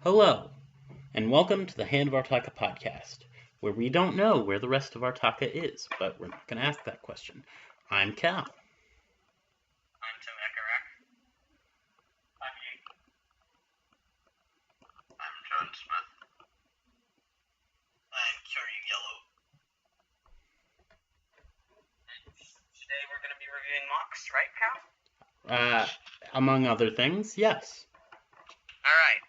Hello, and welcome to the Hand of Artahka podcast, where we don't know where the rest of Artahka is, but we're not going to ask that question. I'm Cal. I'm Tim Ekarak. I'm Yee. I'm John Smith. I'm Curry Yellow. And today we're going to be reviewing mocks, right, Cal? Among other things, yes. Alright.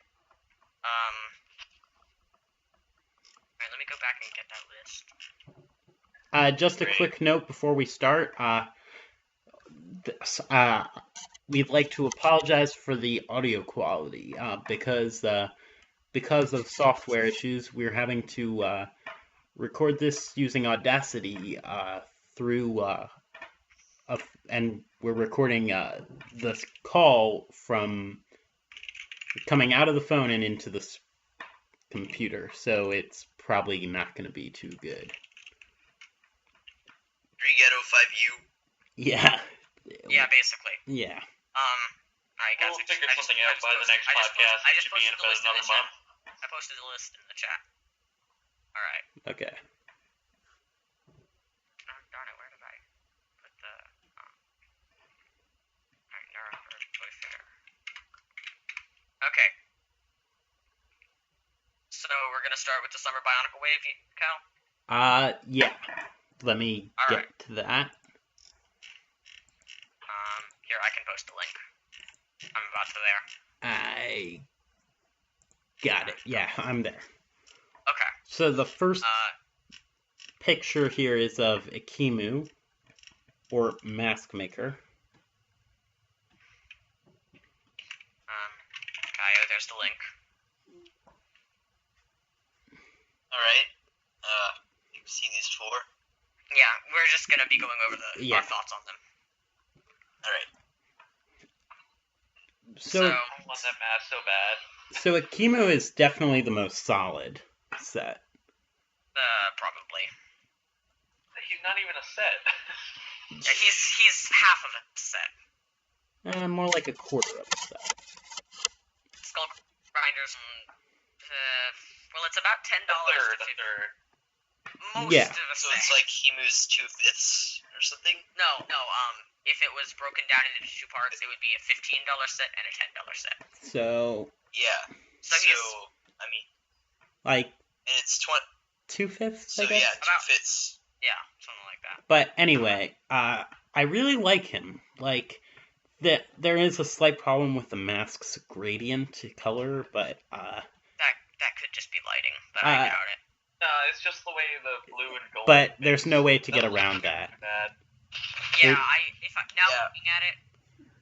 Alright, let me go back and get that list. Just a quick note before we start. We'd like to apologize for the audio quality because of software issues. We're having to record this using Audacity and we're recording this call from coming out of the phone and into the computer, so it's probably not going to be too good. 3Ghetto5U. Yeah. Yeah, basically. Yeah. Alright, guys. We'll figure something out by the next podcast. It should be in about another month. I posted the list in the chat. Alright. Okay. Oh, darn it, where did I put the... Alright, Nuremberg Toy Fair. Okay. So, we're gonna start with the Summer Bionicle Wave, Cal? Yeah. Let me get to that. Here, I can post the link. I'm about to there. I got it. Yeah, I'm there. Okay. So the first picture here is of Ikimu, or Mask Maker. Kaio, there's the link. Alright. You've seen these four? Yeah, we're just gonna be going over our thoughts on them. Alright. So I want that mask so bad. So Ikimu is definitely the most solid set. Probably. He's not even a set. He's half of a set. More like a quarter of a set. Skull Grinders and well, it's about $10. A third. Most Yeah. of a So set. it's like Himu's 2/5 or something? No. If it was broken down into two parts, it would be a $15 set and a $10 set. So Yeah. So I mean, like and it's 2/5, So I guess. yeah, 2/5. yeah, something like that. But anyway, I really like him. Like there is a slight problem with the mask's gradient color, but That could just be lighting, but I doubt it. No, it's just the way the blue and gold. But there's no way to get around that. Bad. Yeah, Yeah. looking at it,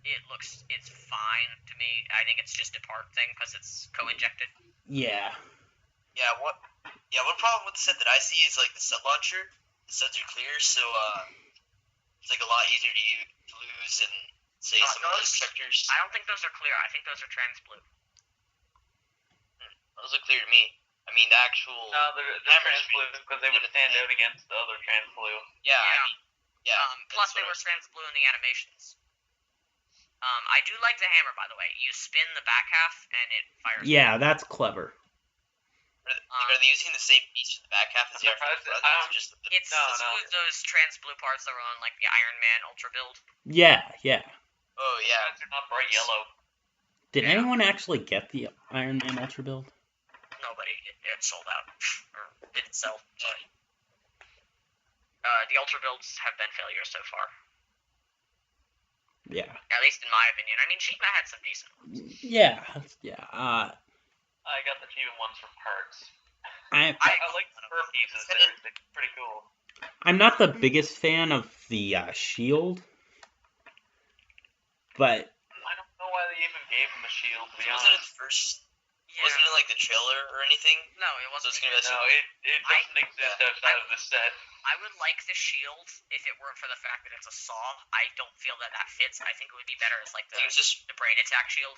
it's fine to me. I think it's just a part thing because it's co-injected. Yeah. One problem with the set that I see is like the set launcher. The sets are clear, so it's like a lot easier to lose and say some of those sectors. I don't think those are clear. I think those are trans blue. Those look clear to me. I mean, the actual No, they're trans blue because they would stand out against the other trans blue. Yeah. Plus, they were trans blue in the animations. I do like the hammer, by the way. You spin the back half and it fires. Yeah, that's clever. Are they using the same piece for the back half as the It's those trans blue parts that were on like the Iron Man Ultra build. Yeah. Oh yeah, They're not bright yellow. Did anyone actually get the Iron Man Ultra build? Nobody. It sold out. Or didn't sell. Sorry. The Ultra builds have been failures so far. Yeah. At least in my opinion. I mean, Sheikma had some decent ones. Yeah. I got the cheaper ones from parts. I like the fur pieces. They're pretty cool. I'm not the biggest fan of the shield, but I don't know why they even gave him a shield, to be wasn't it honest. the first? Yeah. Wasn't it like the trailer or anything? No, it wasn't. So it's gonna be No, it doesn't exist outside of this set. I would like the shield if it weren't for the fact that it's a saw. I don't feel that fits. I think it would be better as like the brain attack shield.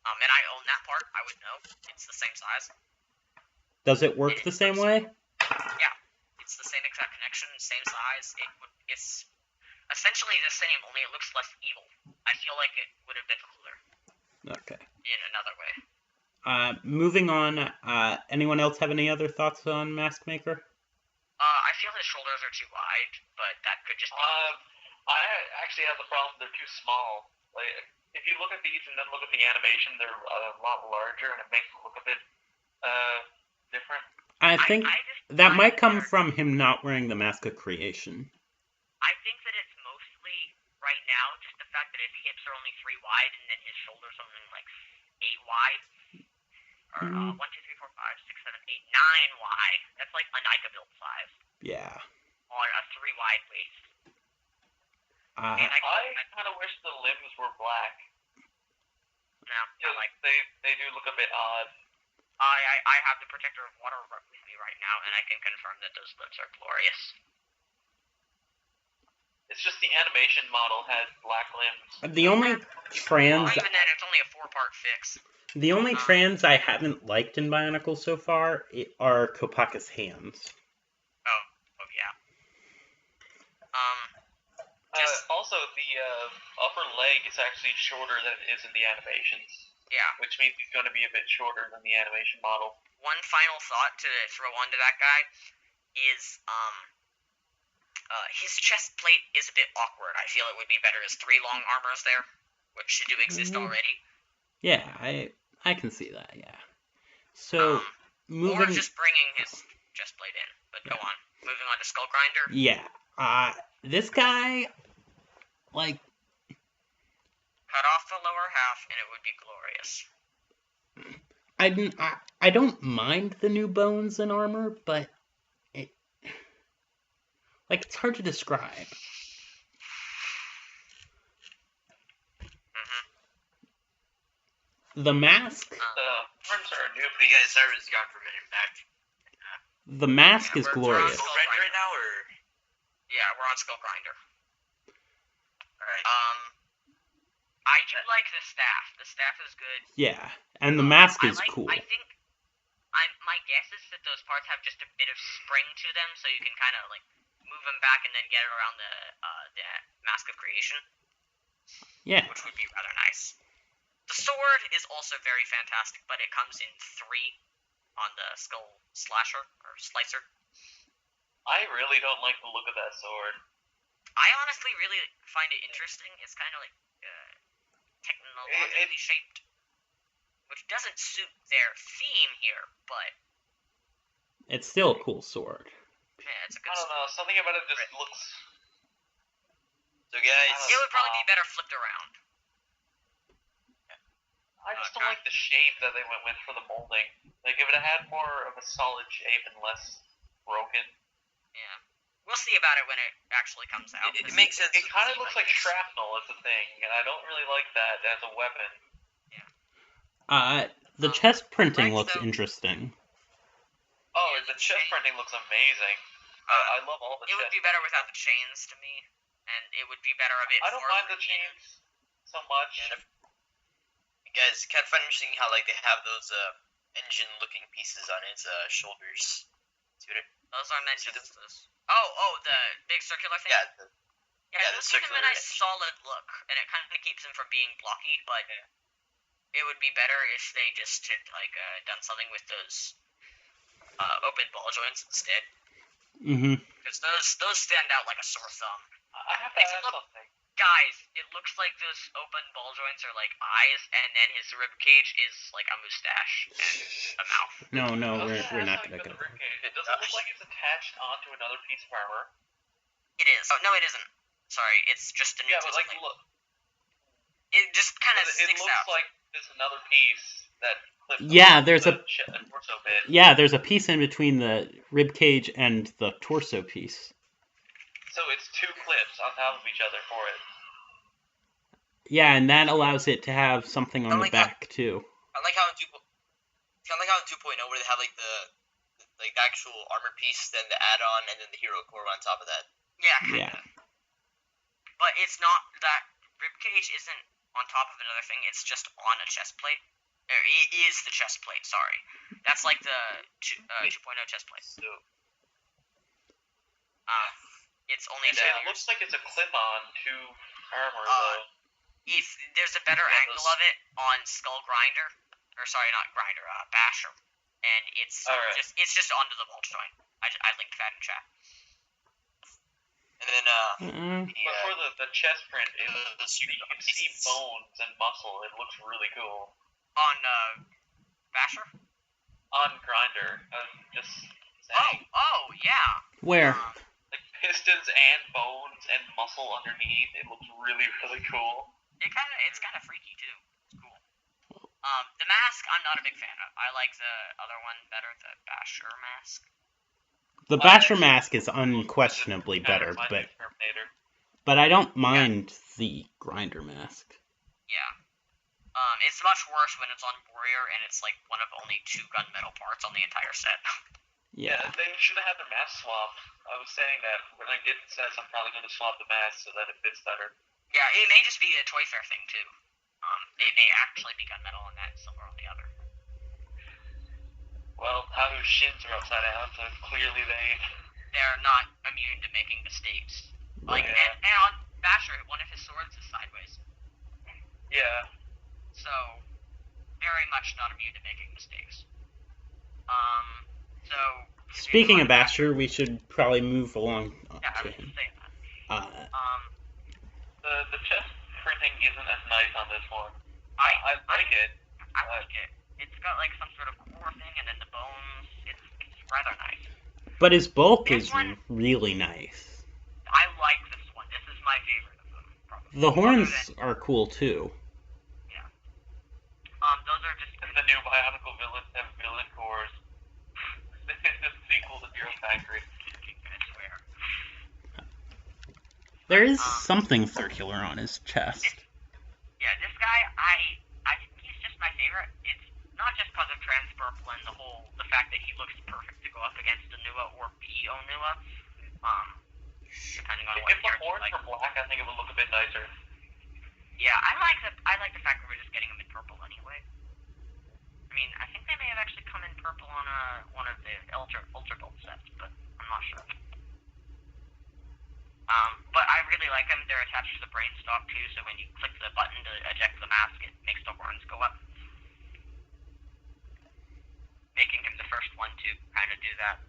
And I own that part. I would know. It's the same size. does it work the same way? Yeah, it's the same exact connection, same size. It's essentially the same, only it looks less evil. I feel like it would have been cooler. Okay. In another way. Moving on. Anyone else have any other thoughts on Mask Maker? I feel his shoulders are too wide, but that could just be... I actually have the problem they're too small. Like, if you look at these and then look at the animation, they're a lot larger, and it makes them look a bit different. I think that might come from him not wearing the Mask of Creation. I think that it's mostly, right now, just the fact that his hips are only 3 wide, and then his shoulders are only, like, 8 wide. Or, 1, 2, 3, 4, 5, 6, 7, 8, 9 wide. That's like a Nika build size. Yeah. On a 3 wide waist. I kind of wish the limbs were black. No, they do look a bit odd. I have the Protector of Water with me right now, and I can confirm that those limbs are glorious. It's just the animation model has black limbs. The only trans... Even then, it's only a 4-part fix. The only trans I haven't liked in Bionicle so far are Kopaka's hands. Oh yeah. Also, the upper leg is actually shorter than it is in the animations. Yeah. Which means he's going to be a bit shorter than the animation model. One final thought to throw onto that guy is his chest plate is a bit awkward. I feel it would be better as 3 long armors there, which do exist already. Yeah, I can see that, yeah. So, Or just bringing his chest plate in. But go on. Moving on to Skull Grinder. Yeah. This guy, like... Cut off the lower half, and it would be glorious. I don't mind the new bones and armor, but it's hard to describe. The mask. Arms are new. You guys, Cyrus got for a minute back. The mask is glorious. We're on Skull Grinder right now, or? Yeah, we're on Skull Grinder. Alright. I do like the staff. The staff is good. Yeah, and the mask is cool. I think my guess is that those parts have just a bit of spring to them, so you can kind of like move them back and then get it around the Mask of Creation. Yeah. Which would be rather nice. The sword is also very fantastic, but it comes in 3 on the Skull Slasher or Slicer. I really don't like the look of that sword. I honestly really find it interesting. It's kind of like technologically shaped, which doesn't suit their theme here, but it's still a cool sword. Yeah, it's a good I don't know, something about it just looks... So guys... It would probably be better flipped around. I just don't like the shape that they went with for the molding. Like, if it had more of a solid shape and less broken. Yeah. We'll see about it when it actually comes out. It makes sense. It kind of looks like shrapnel is a thing, and I don't really like that as a weapon. Yeah. The chest printing looks interesting. Oh, the chest printing looks amazing. I love all the chest. It would be better without the chains to me, and it would be better a bit. I don't mind the chains so much. Guys, kind of find interesting how like they have those engine-looking pieces on its shoulders. See what those are meant to. Oh, the big circular thing. Yeah, the circular. Give him a nice solid look, and it kind of keeps him from being blocky. But it would be better if they just had like done something with those open ball joints instead. Because those stand out like a sore thumb. I have to ask something. Guys, it looks like those open ball joints are like eyes, and then his rib cage is like a mustache and a mouth. No, we're not gonna go. It doesn't look like it's attached onto another piece of armor. It is. Oh no, it isn't. Sorry, it's just a new. Yeah, but like, look. It just kind of sticks out. It looks like there's another piece that clips. Yeah, there's a torso bit. Yeah, there's a piece in between the rib cage and the torso piece. So it's 2 clips on top of each other for it. Yeah, and that allows it to have something on the back too. I like how in 2.0 where they have like the actual armor piece, then the add-on, and then the hero core on top of that. Yeah. But it's not that rib cage isn't on top of another thing. It's just on a chest plate. It is the chest plate. Sorry, that's like the 2.0 chest plate. So, it's only. It looks like it's a clip-on to armor though. If there's a better angle of it on Skull Grinder, or sorry, not grinder, basher, and it's just onto the ball joint. I linked that in chat. And then but for the chest print, you can see bones and muscle. It looks really cool. On basher. On grinder, just saying. Oh yeah. Where? Like pistons and bones and muscle underneath. It looks really, really cool. It's kind of freaky too. It's cool. The mask, I'm not a big fan of. I like the other one better, the basher mask. The basher mask is unquestionably better, but I don't mind the grinder mask. Yeah. It's much worse when it's on Warrior and it's like one of only 2 gunmetal parts on the entire set. Yeah, they should have had their mask swapped. I was saying that when I get sets, I'm probably going to swap the mask so that it fits better. Yeah, it may just be a Toy Fair thing too. It may actually be gunmetal on that, silver on the other. Well, Haru's shins are upside down, so clearly they're not immune to making mistakes. Like, and on Basher, one of his swords is sideways. Yeah. So, very much not immune to making mistakes. So... Speaking of Basher, we should probably move along to him. The chest printing isn't as nice on this one. I like it. I like it. It's got like some sort of core thing, and then the bones. It's rather nice. But his bulk is really nice. I like this one. This is my favorite of them, probably. The horns are cool too. Yeah. Those are just the new bionicle villain cores. This is the sequel to Hero Factory. I swear. There is something circular on his chest. This guy, I think he's just my favorite. It's not just because of Trans Purple and the fact that he looks perfect to go up against Onua or be Onua. Depending on what if the horns were black, I think it would look a bit nicer. Yeah, I like the fact that we're just getting him in purple anyway. I mean, I think they may have actually come in purple on one of the Ultra Gold sets, but I'm not sure. But I really like them. They're attached to the brain stalk too, so when you click the button to eject the mask, it makes the horns go up. Making him the first one to kind of do that.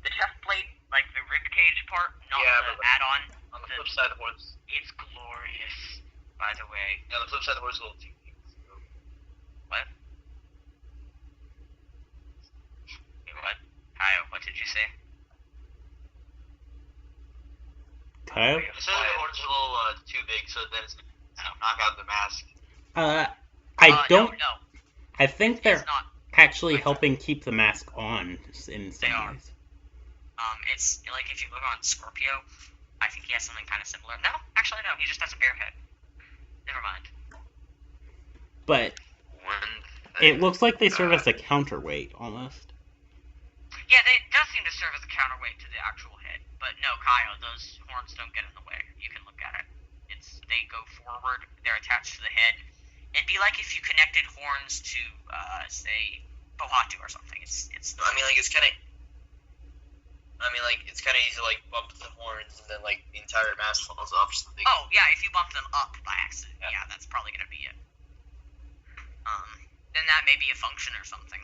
The chest plate, like the ribcage part, not the add-on. On the flip side, the horns. It's glorious, by the way. Yeah, on the flip side, the horns are a little too big. So. What? Wait, what? Kyle, what did you say? Kyle? So the horns are a little too big, so then it's knock out the mask. No. I think they're actually helping keep the mask on in some ways. It's like if you look on Scorpio, I think he has something kind of similar. No, actually no, he just has a bare head. Never mind. But it looks like they serve as a counterweight, almost. Yeah, they does seem to serve as a counterweight to the actual head. But no, Kyle, those horns don't get in the way. You can look at it. They go forward. They're attached to the head. It'd be like if you connected horns to, say, Pohatu or something. It's it's kind of easy to like bump the horns and then like the entire mask falls off or something. Oh yeah, if you bump them up by accident, yeah that's probably gonna be it. Then that may be a function or something.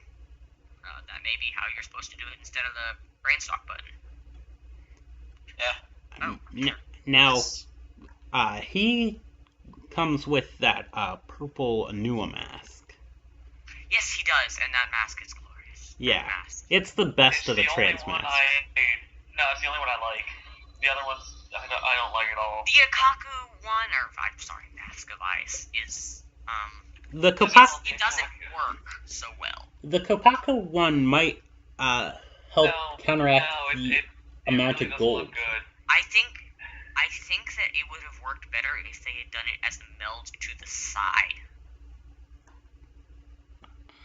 That may be how you're supposed to do it instead of the brainstock button. Yeah. Now, he comes with that purple Onua mask. Yes, he does, and that mask is glorious. Yeah, it's the best of the trans masks. No, it's the only one I like. The other ones, I don't like at all. The Akaku one, Mask of Ice, is, the Kopaka... It doesn't work so well. The Kopaka one might, help counteract the amount of gold. I think that it would have worked better if they had done it as a meld to the side.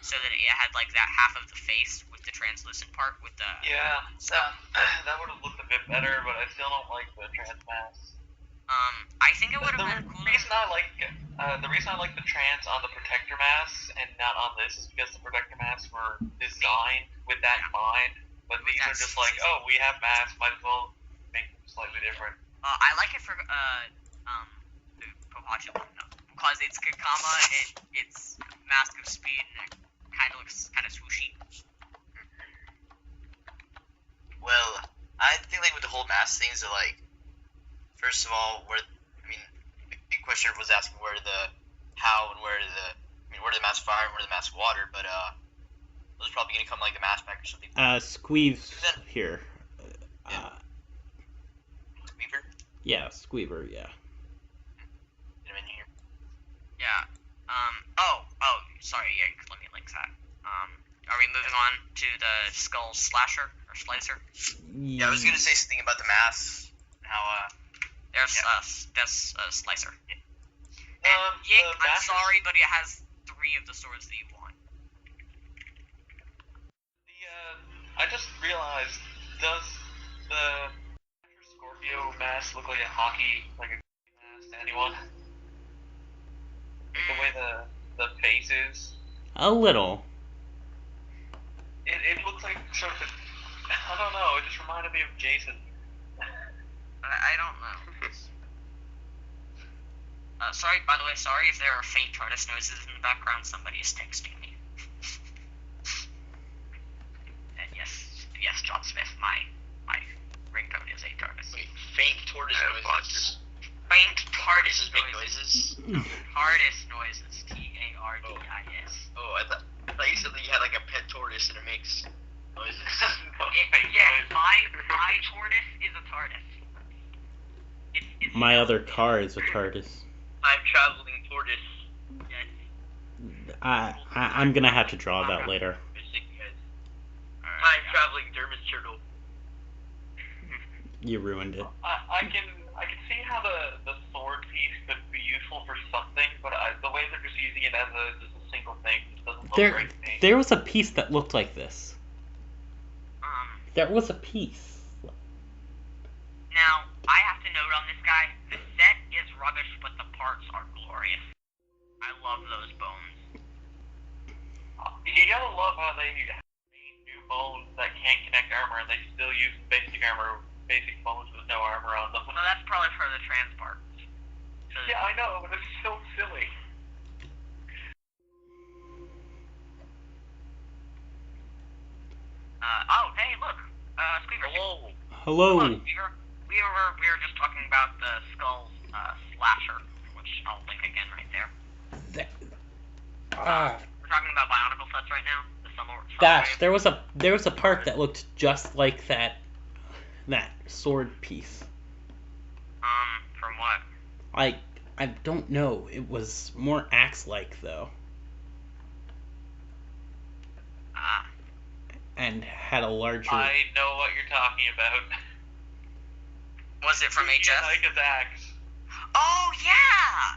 So that it had like that half of the face with the translucent part with the... Yeah, that would have looked a bit better, but I still don't like the trans mask. I think it would have been cool. The reason I like the trans on the protector masks and not on this is because the protector masks were designed with that in mind, but these are just like, oh, we have masks, might as well make them slightly different. I like it for the Pohatu one. No, because it's Kakama and it's Mask of Speed and it kind of looks kind of swooshy. Well, I think like with the whole mask things, are like, first of all, the big question was asking where the mask fire and where the mask water, but those probably gonna come like the mask pack or something. Squeeve's here. Squeever? Yeah, Squeever, yeah. Get him in here. Yeah. Sorry, yeah, let me link that. Are we moving on to the Skull Slasher or Slicer? Yeah, I was gonna say something about the masks. How That's Slicer. Yeah. And Yink, I'm Masters- sorry, but it has 3 of the swords that you want. I just realized, does the Scorpio mask look like a hockey mask to anyone? Like the way the face is. A little. It looks like sort of. I don't know. It just reminded me of Jason. I don't know. Sorry, by the way, sorry if there are faint TARDIS noises in the background. Somebody is texting me. And yes, John Smith, my ringtone is a TARDIS. Wait, faint tortoise noises. Faint TARDIS Make noises. noises. TARDIS noises. TARDIS. Oh, I thought you said that you had like a pet tortoise and it makes noises. My tortoise is a TARDIS. It's My other car is a TARDIS. I'm traveling tortoise. I'm gonna have to draw that later. I'm traveling Dermot turtle. You ruined it. I can see how the sword piece could be useful for something, but the way they're just using it as just a single thing just doesn't look great to me. There was a piece that looked like this. There was a piece. Now, I have to note on this guy, the set is rubbish, but the parts are glorious. I love those bones. You gotta love how they made new bones that can't connect armor, and they still use basic bones with no armor on them. Well, that's probably for the trans part. Yeah, I know, but it's so silly. Hey, look, Squeaver. Hello. Hello. Hello, Squeaver. We were just talking about the Skull Slasher, which I'll link again right there. We're talking about Bionicle sets right now. The summer Dash, wave. there was a part that looked just like that sword piece. From what? I don't know. It was more axe-like though, and had a larger. I know what you're talking about. Was it from HF? Like his axe. Oh yeah,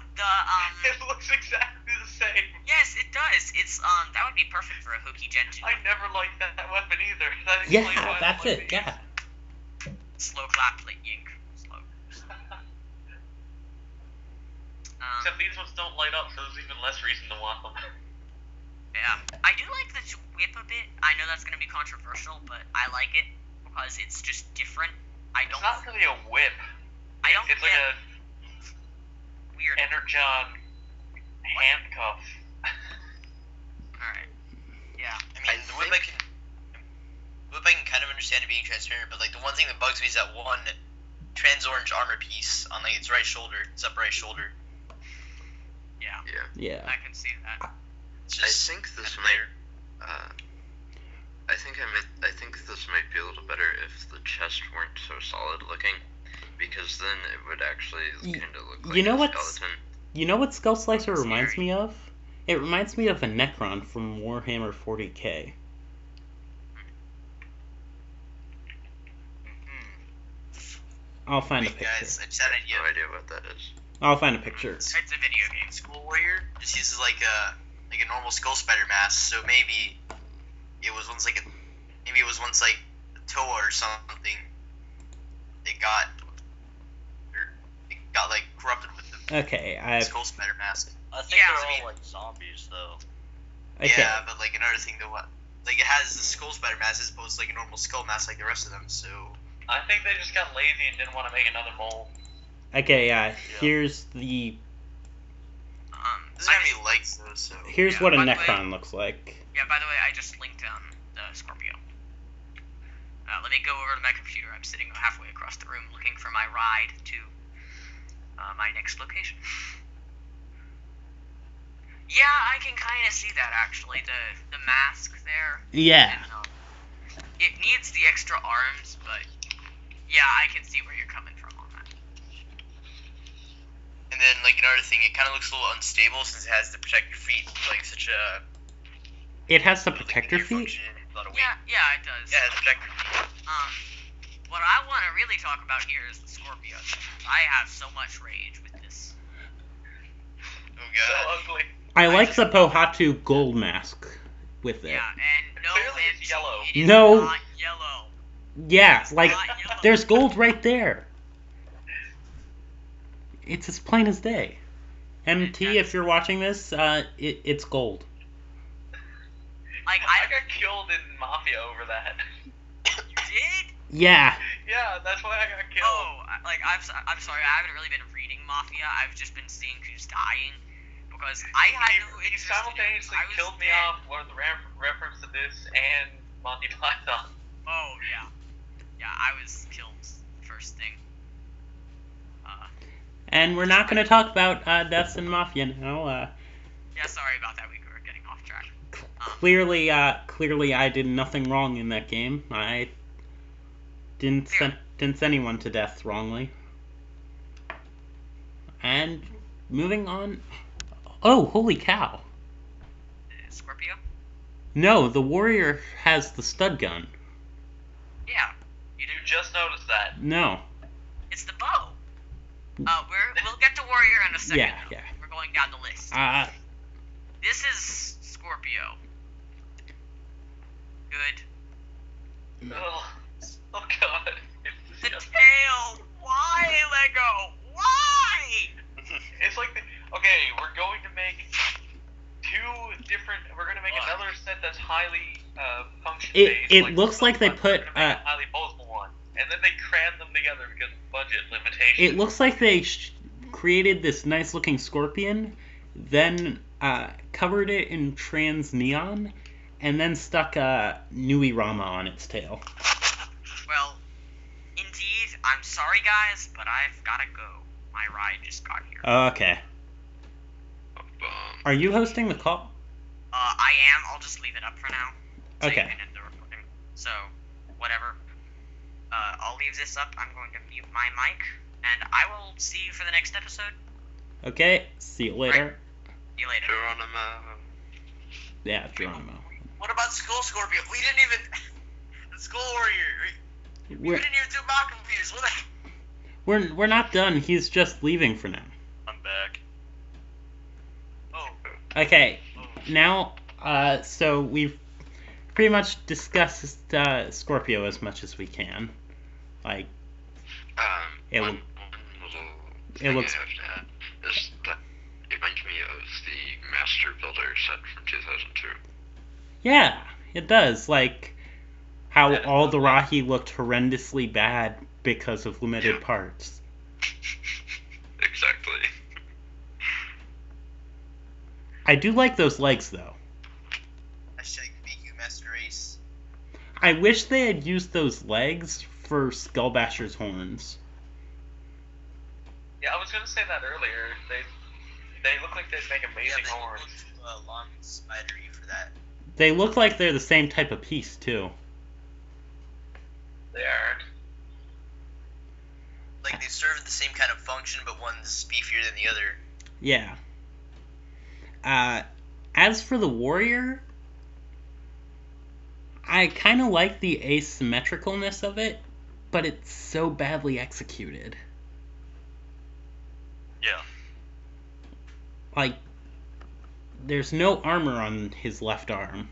It looks exactly the same. Yes, it does. It's that would be perfect for a Hookie Gen 2. I never liked that weapon either. That Yeah, explains why I that's don't it. like these. Yeah. Slow clap, like Yink. Slow. Except these ones don't light up, so there's even less reason to want them. Yeah, I do like the whip a bit. I know that's gonna be controversial, but I like it because it's just different. It's not really a whip. I don't It's like get a weird. Energon handcuff. Alright. Yeah. I mean, the whip I can kind of understand it being transparent, but like the one thing that bugs me is that one trans orange armor piece on like its right shoulder, its upper right shoulder. Yeah. Yeah. I can see that. It's I just think this kinda might. there. I think this might be a little better if the chest weren't so solid looking, because then it would actually kind of look like you know a what's- skeleton. You know what Skull Slicer reminds me of? It reminds me of a Necron from Warhammer 40k. I'll find a Wait, picture. guys, I just had an idea. No idea what that is. I'll find a picture. It's a video game. Skull Warrior just uses like a normal skull spider mask, so maybe it was once like a Toa or something. It got like corrupted with the Okay, I've skull spider mask. I think Yeah, they're I mean- all like zombies though. okay. Yeah, but like another thing though, like it has the skull spider mask as opposed to like a normal skull mask like the rest of them. So I think they just got lazy and didn't want to make another mold. Okay, here's the Doesn't have any legs though, so. Here's Yeah, what a by the way- Necron looks like. Yeah, by the way, I just linked the Scorpio. Let me go over to my computer. I'm sitting halfway across the room looking for my ride to my next location. Yeah, I can kind of see that actually. The mask there. Yeah. And, it needs the extra arms, but yeah, I can see where you're coming from on that. And then, like, another thing, it kind of looks a little unstable since it has to protect your feet, like such a. It has to like, protect your feet? function, a lot of weight. Yeah, it does. Yeah, it has to protect your feet. What I want to really talk about here is the Scorpio. I have so much rage with this. Oh So god. ugly. I like the Pohatu gold mask with it. Yeah, and no, Clearly it's yellow. It is No. not yellow. Yeah, like, Not yellow. there's gold right there. It's as plain as day. MT, if you're watching this, it's gold. Like I got killed in Mafia over that. You did? Yeah. Yeah, that's why I got killed. Oh, I'm sorry. I haven't really been reading Mafia. I've just been seeing who's dying because I had no He interest in it. simultaneously I was killed me dead. off one of the reference to this and Monty Python. Oh yeah, yeah. I was killed first thing. And we're not going to talk about deaths in Mafia now. Yeah, sorry about that. We were getting off track. Clearly, I did nothing wrong in that game. I didn't sentence anyone to death wrongly. And moving on. Oh, holy cow! Scorpio? No, The warrior has the stud gun. Yeah. You just noticed that. No. It's the bow. We'll get to warrior in a second. Yeah, though. yeah. We're going down the list. This is Scorpio. Good. Ugh. Oh god. The tail. Why Lego? Why? It's like, okay, we're going to make two different. We're going to make another set that's highly function based. It looks like they put. We're gonna make a highly posable one, and then they cram them together because of budget limitations. It looks like they created this nice looking scorpion, then covered it in trans neon, and then stuck Nui Rama on its tail. Well, indeed. I'm sorry, guys, but I've gotta go. My ride just got here. Okay. Are you hosting the call? I am. I'll just leave it up for now. So Okay. You can end the recording. So, whatever. I'll leave this up. I'm going to mute my mic, and I will see you for the next episode. Okay. See you later. See you later. Geronimo. Yeah, Geronimo. What about Skull Scorpio? We didn't even. The Skull Warrior. We We're didn't even do Makamoose. What the? we're not done. He's just leaving for now. I'm back. Oh. Okay. Now, so we've pretty much discussed Scorpio as much as we can. Like, It One look- little it thing looks- I have to add is that it reminds me of the Master Builder set from 2002. yeah, it does. Like, how all the Rahi looked horrendously bad because of limited Yeah. parts. Exactly. I do like those legs, though. Hashtag BQ Master Race. I wish they had used those legs for Skullbasher's horns. Yeah, I was gonna say that earlier. They look like they'd make amazing horns. Long spidery for that. They look like they're the same type of piece, too. They aren't. Like they serve the same kind of function, but one's beefier than the other. Yeah. As for the warrior, I kind of like the asymmetricalness of it, but it's so badly executed. Yeah. Like, there's no armor on his left arm.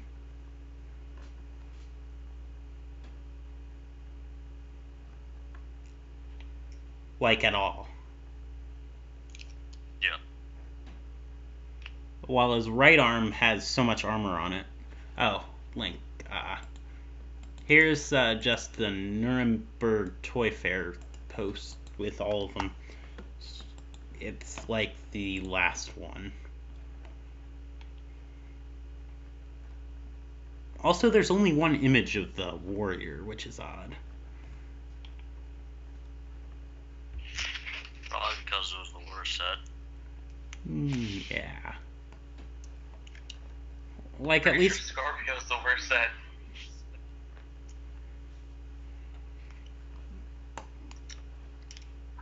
Like, at all. Yeah. While his right arm has so much armor on it. Oh, Link. Here's just the Nuremberg Toy Fair post with all of them. It's like the last one. Also, there's only one image of the warrior, which is odd. Probably because it was the worst set. Yeah. Like, at Pretty least... sure Scorpio's the worst set.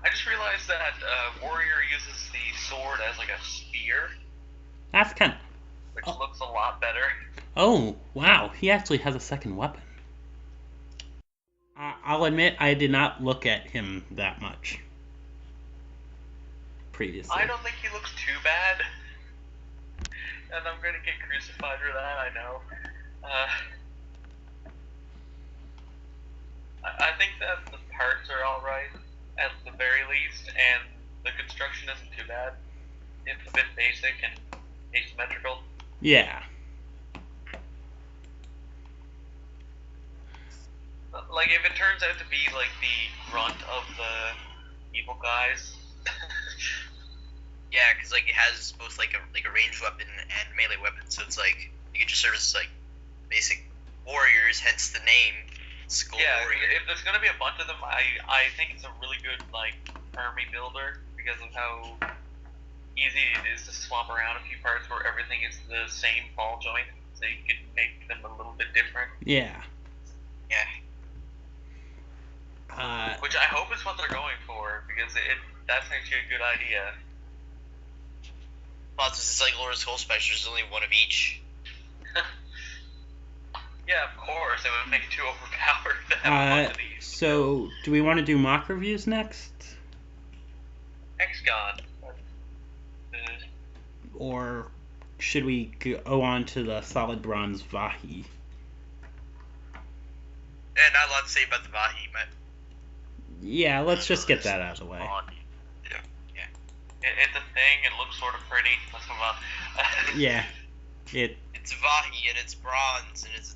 I just realized that Warrior uses the sword as like a spear, That's kind of... which looks a lot better. Oh, wow. He actually has a second weapon. I'll admit, I did not look at him that much previously. I don't think he looks too bad. And I'm gonna get crucified for that, I know. I think that the parts are alright, at the very least, and the construction isn't too bad. It's a bit basic and asymmetrical. Yeah. Like, if it turns out to be, like, the grunt of the evil guys... Yeah, because like it has both like a ranged weapon and melee weapon, so it's like you can just serve as like basic warriors, hence the name Skull Warrior. If there's gonna be a bunch of them, I think it's a really good like army builder because of how easy it is to swap around a few parts where everything is the same ball joint, so you can make them a little bit different. Yeah. Yeah. Which I hope is what they're going for, because that's actually a good idea. Well, since it's like Lord of Skull Special, there's only one of each. Yeah, of course, it would make it too overpowered to have one of these. So, do we want to do mock reviews next? Hexagon. Or should we go on to the solid bronze Vahi? And not a lot to say about the Vahi, but Yeah, let's just get that out of the way. It's a thing, it looks sort of pretty. Let's move on. Yeah. it's Vahi and it's bronze and it's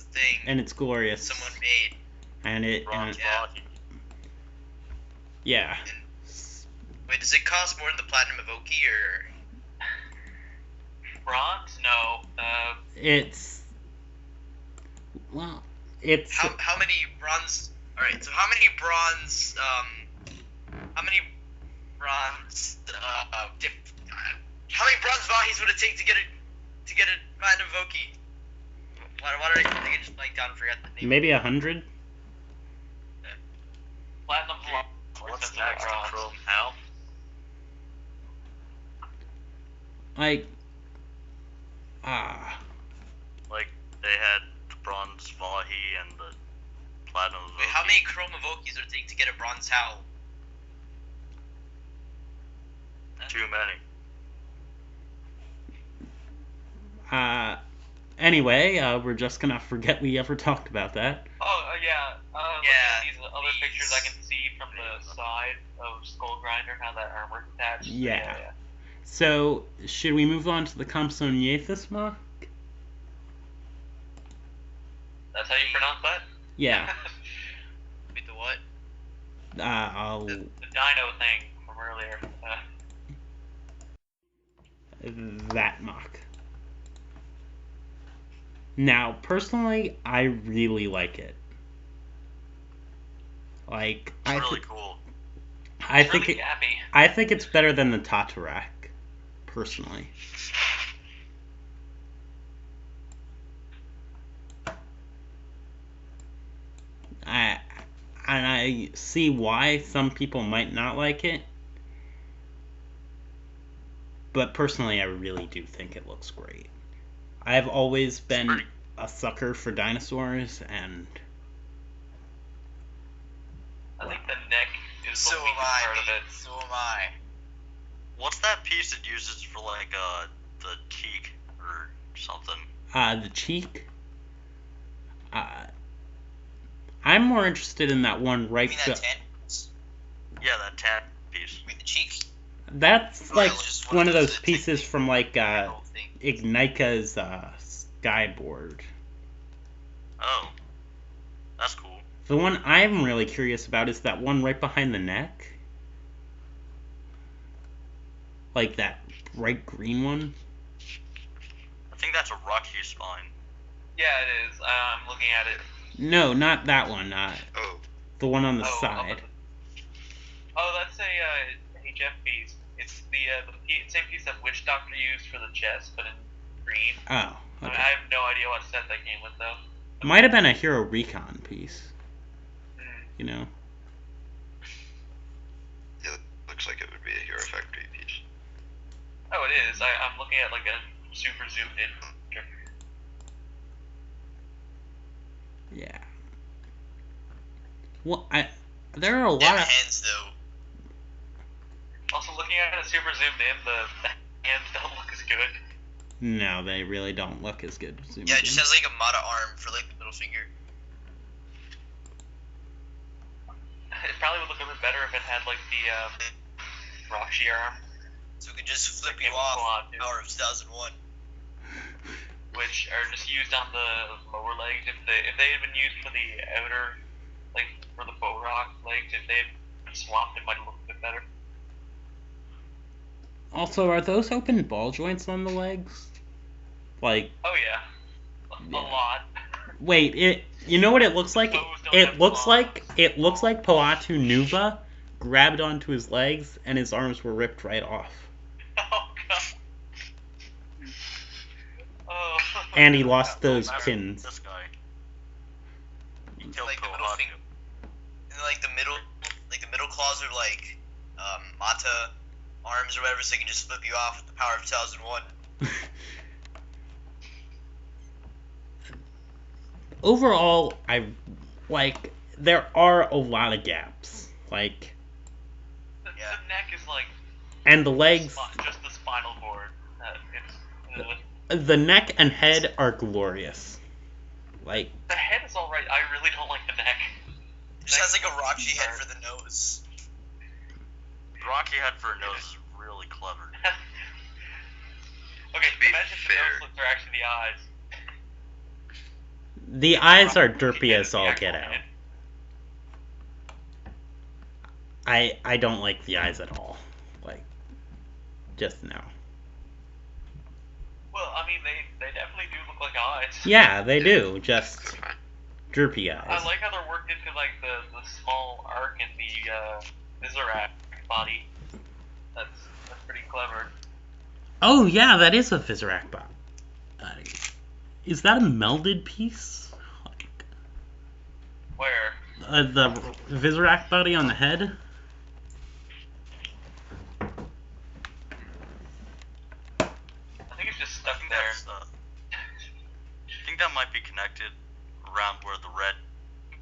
a thing. And it's glorious. Someone made. And Bronze yeah. Vahi. Yeah. Wait, does it cost more than the Platinum Evoke or? Bronze? No. Well, How many bronze? All right. So how many bronze? How many bronze Vahis would it take to get a Platinum Evoke? Why did I just blank down and forgot the name? maybe 100? Platinum. What's next? Chrome Hell? Like, Like, they had Bronze Vahi and the Platinum Vahi. Wait, how many Chrome Evokes would it take to get a Bronze Howl? Too many. anyway, we're just gonna forget we ever talked about that. Oh, yeah. Yeah, These other pictures I can see from the side of Skull Grinder, how that armor's attached. Yeah. So, should we move on to the Compson Yathus mock? That's how you pronounce that? Yeah. Wait, the what? I'll... The dino thing from earlier. that mock. Now, personally, I really like it. Like, It's really cool. I think really gappy. I think it's better than the Tatarak, personally. I see why some people might not like it, but personally, I really do think it looks great. I've always been a sucker for dinosaurs, and I think the neck is So the am weakest I. part of it. So am I. What's that piece it uses for like the cheek or something? the cheek. I'm more interested in that one You right. mean that tan? Yeah, that tat piece. You mean the cheeks? That's Oh, like it's just one of those those pieces from like Whole thing. Ignika's Skyboard. Oh, that's cool. The one I'm really curious about is that one right behind the neck. Like that bright green one. I think that's a Rocky spine. Yeah, it is. I'm looking at it. No, not that one. Oh, The one on the Oh, side. That's a HF piece. It's the same piece that Witch Doctor used for the chest, but in green. Oh, I mean, okay. I have no idea what set that came with, though. Might have been a Hero Recon piece. Hmm. You know. yeah, looks like it would be a Hero Factory piece. Oh, it is. I'm looking at like a super zoomed in picture. Yeah. Well, there are a lot Them of. hands though. Also, looking at it super zoomed in, the hands don't look as good. No, they really don't look as good. Yeah, it just has like a Mata arm for like the middle finger. It probably would look a bit better if it had like the Roxy arm, So we can just flip Like you it was off Fallout 2. Power of 2001. which are just used on the lower legs. If they had been used for the outer, like for the bow rock legs, if they had been swapped, it might have looked a bit better. Also, are those open ball joints on the legs? Like, Oh yeah, Yeah. a lot. wait, you know what it looks like? Toes don't It have looks claws. like Poatu Nuva grabbed onto his legs and his arms were ripped right off. Oh god. Oh. And he lost those Matter pins. This guy. He killed Like the middle Kohaku. finger, and like the middle claws are like Mata arms or whatever, so they can just flip you off with the power of 2001. Overall, there are a lot of gaps. Like, The Yeah. neck is like and the legs, just the spinal cord. the neck and head are glorious. Like, The head is alright. I really don't like the neck. It just has like a Rocky head for the nose. Rocky head for a nose is really clever. Okay, be imagine if the fair. nose slits are actually the eyes. the eyes are derpy Get as the all actual get out. head. I don't like the eyes at all. Like, just no. Well, I mean, they definitely do look like eyes. Yeah, they do. Just That's fine. derpy eyes. I like how they're worked into like the small arc in the Visorak body. That's pretty clever. Oh yeah, that is a Visorak body. Is that a melded piece? Where? The Visorak body on the head? I think it's just stuck I think there. that's, I think that might be connected around where the red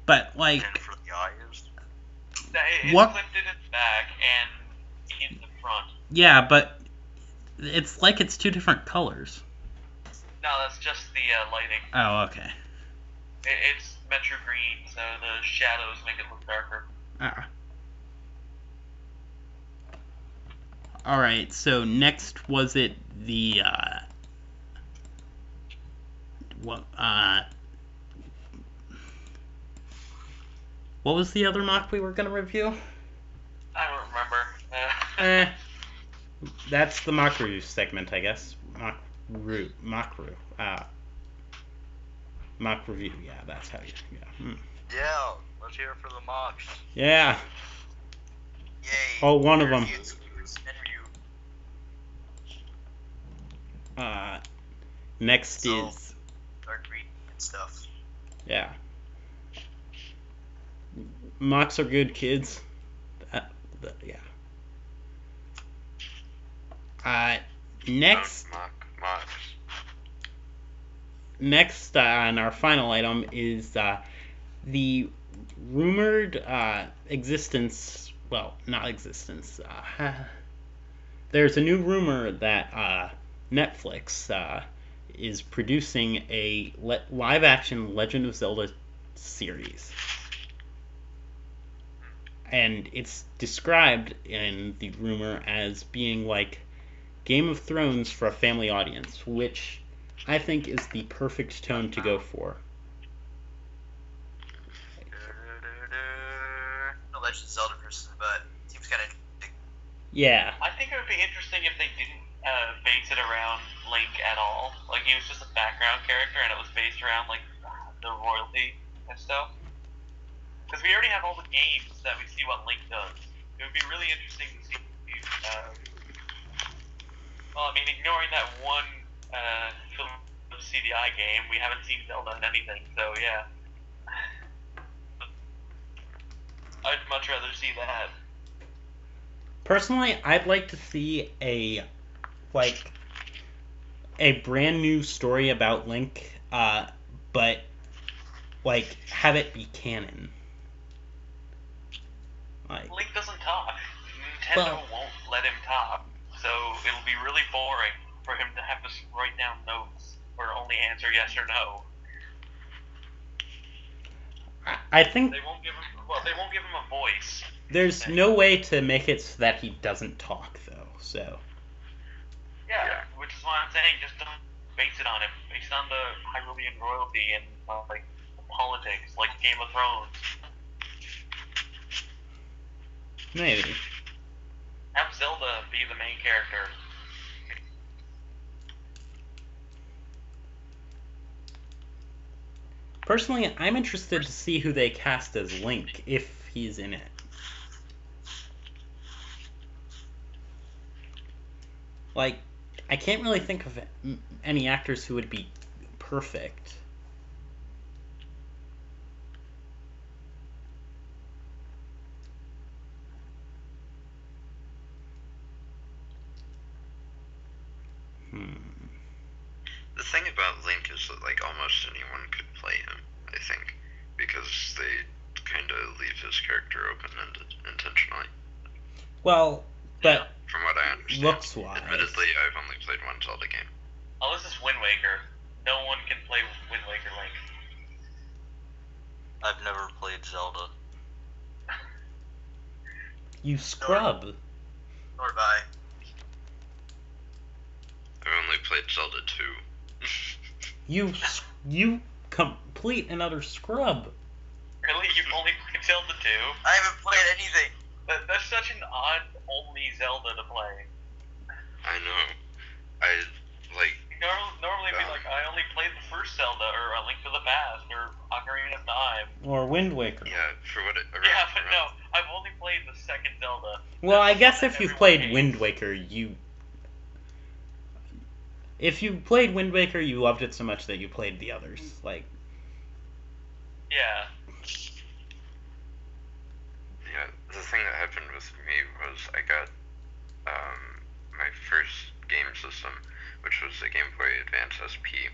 But like, pin for the eye is. It's What? clipped in its back and in the front. yeah, but it's like it's two different colors. No, that's just the lighting. Oh, okay. It's Metro Green, so the shadows make it look darker. Ah. All right. So next, was it the what was the other mock we were gonna review? I don't remember. That's the mock review segment, I guess. Mock review. Yeah, that's how you. Yeah. Yeah, let's hear it for the mocks. Yeah. Yay. Oh, one of them. Reviews and review. Next So- is Dark green and stuff. yeah. Mocks are good, kids. Yeah. Next. Mocks. Next on our final item is the rumored existence. Well, not existence. There's a new rumor that Netflix is producing a live-action Legend of Zelda series. And it's described in the rumor as being like Game of Thrones for a family audience, which I think is the perfect tone to go for. No Legend of Zelda person, but seems kind of interesting. Yeah. I think it would be interesting if they didn't base it around Link at all. Like, he was just a background character, and it was based around, like, the royalty and stuff. Because we already have all the games that we see what Link does. It would be really interesting to see. Well, I mean, ignoring that one CDI game, we haven't seen Zelda in anything. So yeah, I'd much rather see that. Personally, I'd like to see a brand new story about Link, but like have it be canon. Like, Link doesn't talk. Nintendo won't let him talk, so it'll be really boring for him to have to write down notes or only answer yes or no. I think they won't give him. Well, they won't give him a voice. There's no way to make it so that he doesn't talk, though. So. Yeah, which is why I'm saying just don't base it on him. Base it on the Hyrulean royalty and like politics, like Game of Thrones. Maybe. Have Zelda be the main character. Personally, I'm interested to see who they cast as Link, if he's in it. Like, I can't really think of any actors who would be perfect. The thing about Link is that, like, almost anyone could play him, I think, because they kind of leave his character open-ended intentionally. Well, but from what I understand, looks-wise, admittedly, I've only played one Zelda game. Unless it's Wind Waker, no one can play Wind Waker Link. I've never played Zelda. You scrub. Nor have I. I've only played Zelda 2. You complete another scrub. Really? You've only played Zelda 2? I haven't played anything. That's such an odd only Zelda to play. I know. I, like... Normally it'd be like, I only played the first Zelda, or A Link to the Past, or Ocarina of Time. Or Wind Waker. Yeah, for what it... Yeah, but no, I've only played the second Zelda. Well, I guess if you've played Wind Waker, If you played Wind Waker, you loved it so much that you played the others. Like... Yeah. Yeah, the thing that happened with me was I got my first game system, which was the Game Boy Advance SP,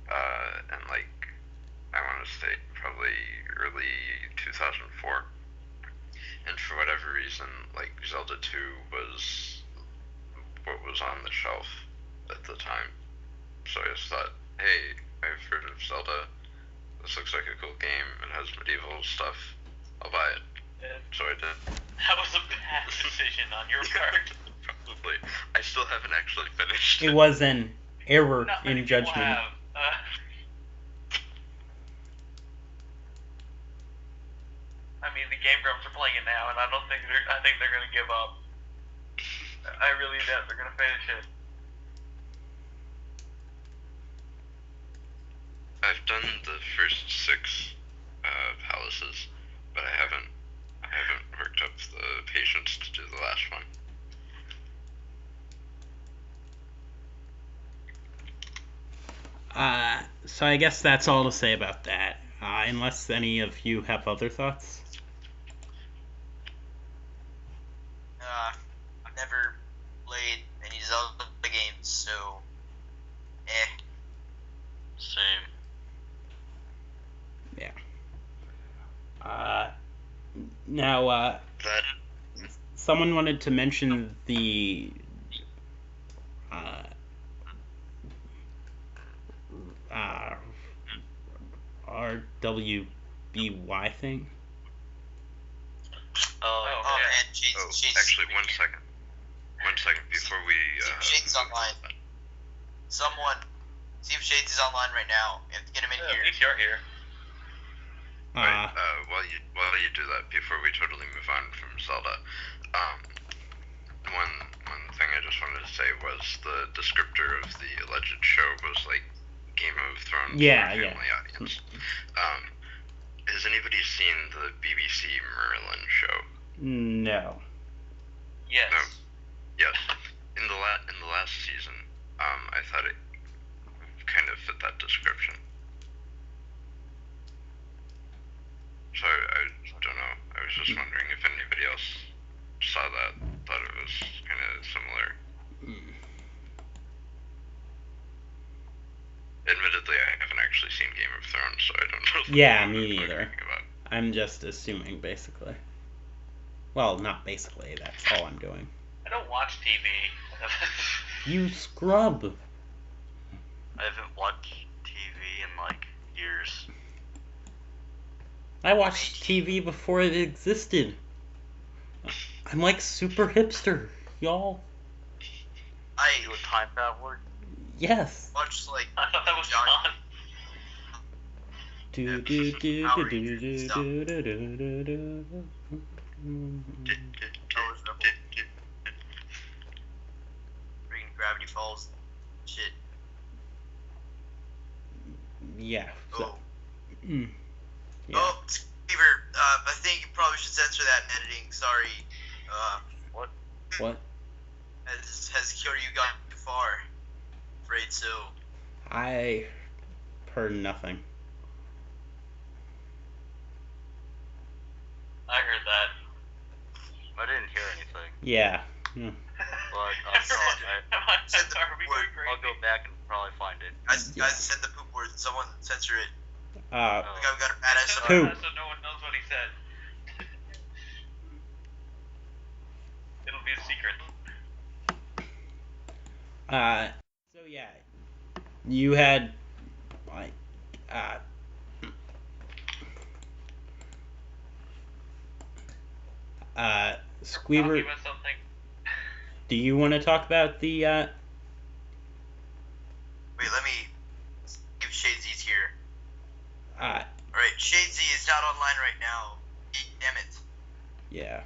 and like, I want to say probably early 2004. And for whatever reason, like, Zelda 2 was what was on the shelf at the time. So I just thought, hey, I've heard of Zelda. This looks like a cool game. It has medieval stuff. I'll buy it. Yeah. So I did. That was a bad decision on your part. Probably. I still haven't actually finished. It was an error Not many in people judgment. have. I mean, the Game Grumps are playing it now, and I think they're gonna give up. I really doubt they're gonna finish it. I've done the first 6 palaces, but I haven't worked up the patience to do the last one. So I guess that's all to say about that. Unless any of you have other thoughts. I've never played any Zelda games, so Same. Yeah. Now, someone wanted to mention the RWBY thing. Actually, 1 second. 1 second before we. See if Shades is online. See if Shades is online right now. You have to get him in here. At least you're here. Right, while you do that, before we totally move on from Zelda, one thing I just wanted to say was the descriptor of the alleged show was like Game of Thrones Yeah, for a family audience. Has anybody seen the BBC Merlin show? No. Yes. No. Yes. In the last season, I thought it kind of fit that description. So I don't know. I was just wondering if anybody else saw that, thought it was kind of similar. Admittedly, I haven't actually seen Game of Thrones, so I don't know. Yeah, me neither. I'm just assuming, basically. Well, not basically. That's all I'm doing. I don't watch TV. You scrub. I haven't watched TV in like years. I watched TV before it existed. I'm like super hipster, y'all. You a time traveler? Yes. Watch like I thought that was fun. Do do do do do do do do do do. freaking Gravity Falls shit. Yeah. So, Oh. yeah. Oh, Beaver, I think you probably should censor that in editing. Sorry. What? Has Kyoryu gone too far? Afraid so. I heard nothing. I heard that. I didn't hear anything. Yeah. But Said the Are we word. going crazy? I'll go back and probably find it. Guys said the poop word. Someone censor it. Uh, Like I've got a badass. Poop. So no one knows what he said. It'll be a secret. so yeah, you had like Squeever. Talking about something. Do you want to talk about the Wait, let me give Shadesy's here. Alright, Shadesy is not online right now. Damn it. yeah,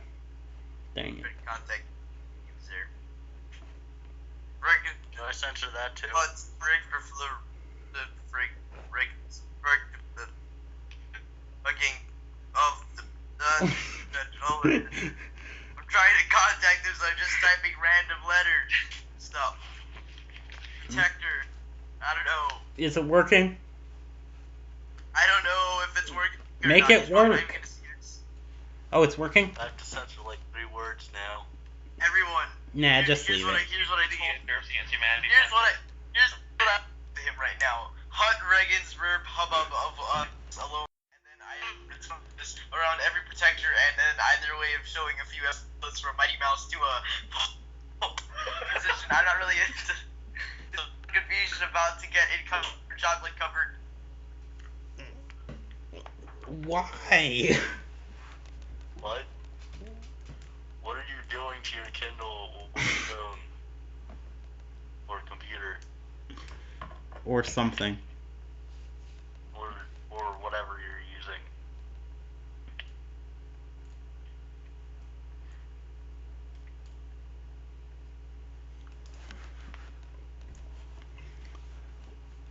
dang it. Contact. He was there. Can I censor that too? It's the fucking of the I'm trying to contact him, so I'm just typing random letters stuff. Protector. I don't know. Is it working? I don't know if it's working. Or Make not. it He's probably work. not even gonna see this. Oh, it's working? I have to censor like 3 words now. Everyone. Nah, just here's leave what it. here's what I The told. Nerves Against Humanity. Here's what I to him right now. Hunt Reagan's verb hubbub of alone, and then I just around every protector, and then either way of showing a few episodes from Mighty Mouse to a position. I'm not really into the confusion about to get income for chocolate covered. Why? What? What are you doing to your Kindle or phone? Or computer? Or something. Or whatever you're using.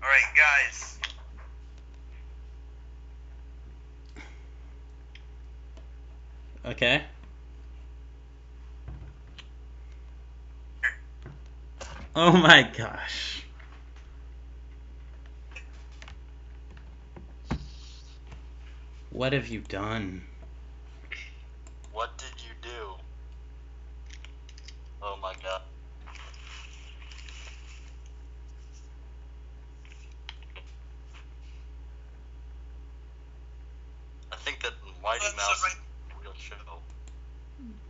Alright, guys. Okay. Oh my gosh. What have you done? What did you do? Oh my god. I think that Mighty Mouse is a real show.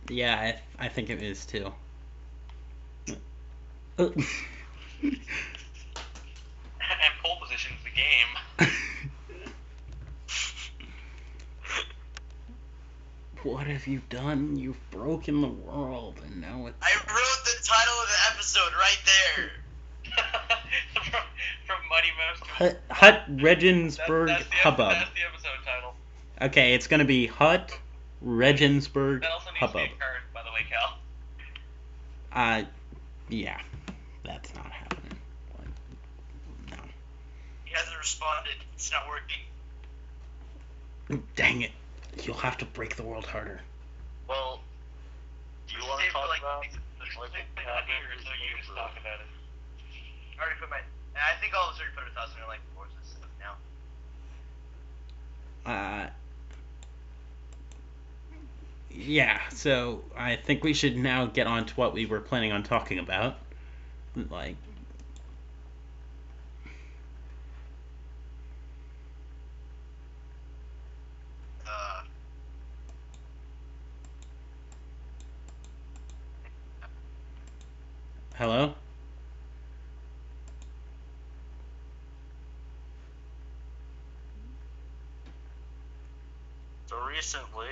Yeah, I think it is too. And pole position's the game. What have you done? You've broken the world, and now it's... I wrote the title of the episode right there. from Mighty Mouse to Hut Regensburg that's Hubbub. That's the episode title. Okay, it's gonna be Hut Regensburg That also needs Hubbub. to be a card, by the way, Cal. Yeah, that's not happening. No. He hasn't responded. It's not working. Dang it. You'll have to break the world harder. Well, do you want to talk about here, so you just talk about it. I already put my. I think I'll already put 1,000 in like boards and stuff now. Yeah, so I think we should now get on to what we were planning on talking about. Like, hello? So recently,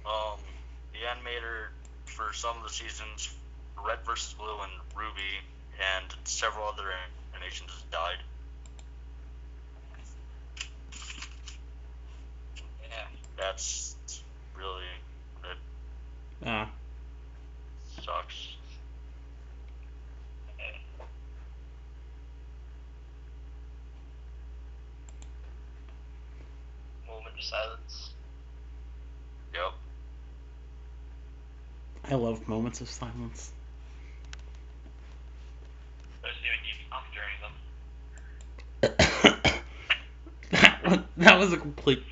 the animator for some of the seasons, Red vs. Blue and Ruby, and several other animations died. Yeah. That's really, it sucks. Moment of silence. Yep. I love moments of silence. Especially when you talk during them. That was a complete...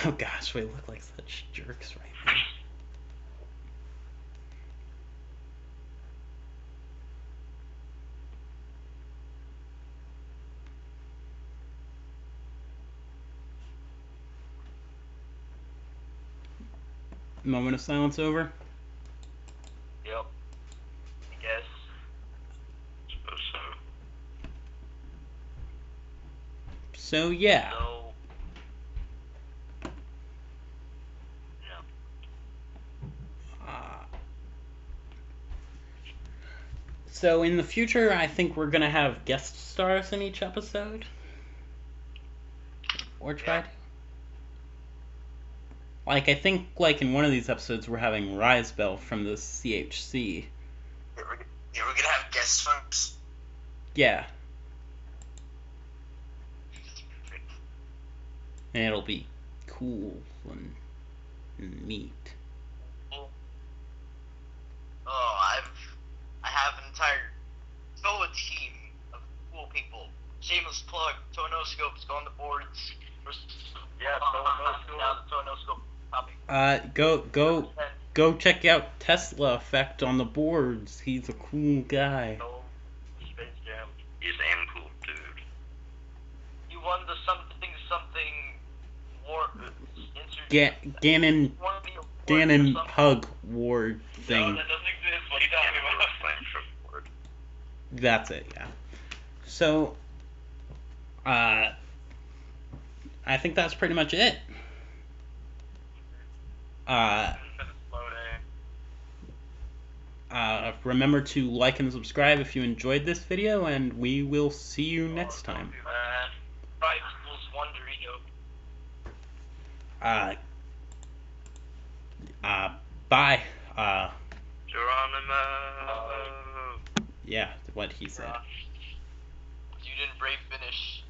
Oh gosh, we look like such jerks right now. Moment of silence over? Yep. I guess. Suppose so. So yeah. So, yeah. So in the future, I think we're gonna have guest stars in each episode. Or try to. Like, I think, like, in one of these episodes, we're having Risebell from the CHC. Yeah, we're gonna have guest stars. Yeah. And it'll be cool and neat. Oh, I have an entire team of cool people. Shameless plug. Tonoscopes go on the boards. Yeah, Now the Tonoscope topic. Go check out Tesla Effect on the boards. He's a cool guy. Space Jam. He's damn cool, dude. You won the something war. Ganon Hug Ward thing. No, that doesn't exist. What are you talking about? That's it, yeah. So, I think that's pretty much it. Remember to like and subscribe if you enjoyed this video, and we will see you next time. Bye. Geronimo. Yeah, what he said. You didn't brave finish.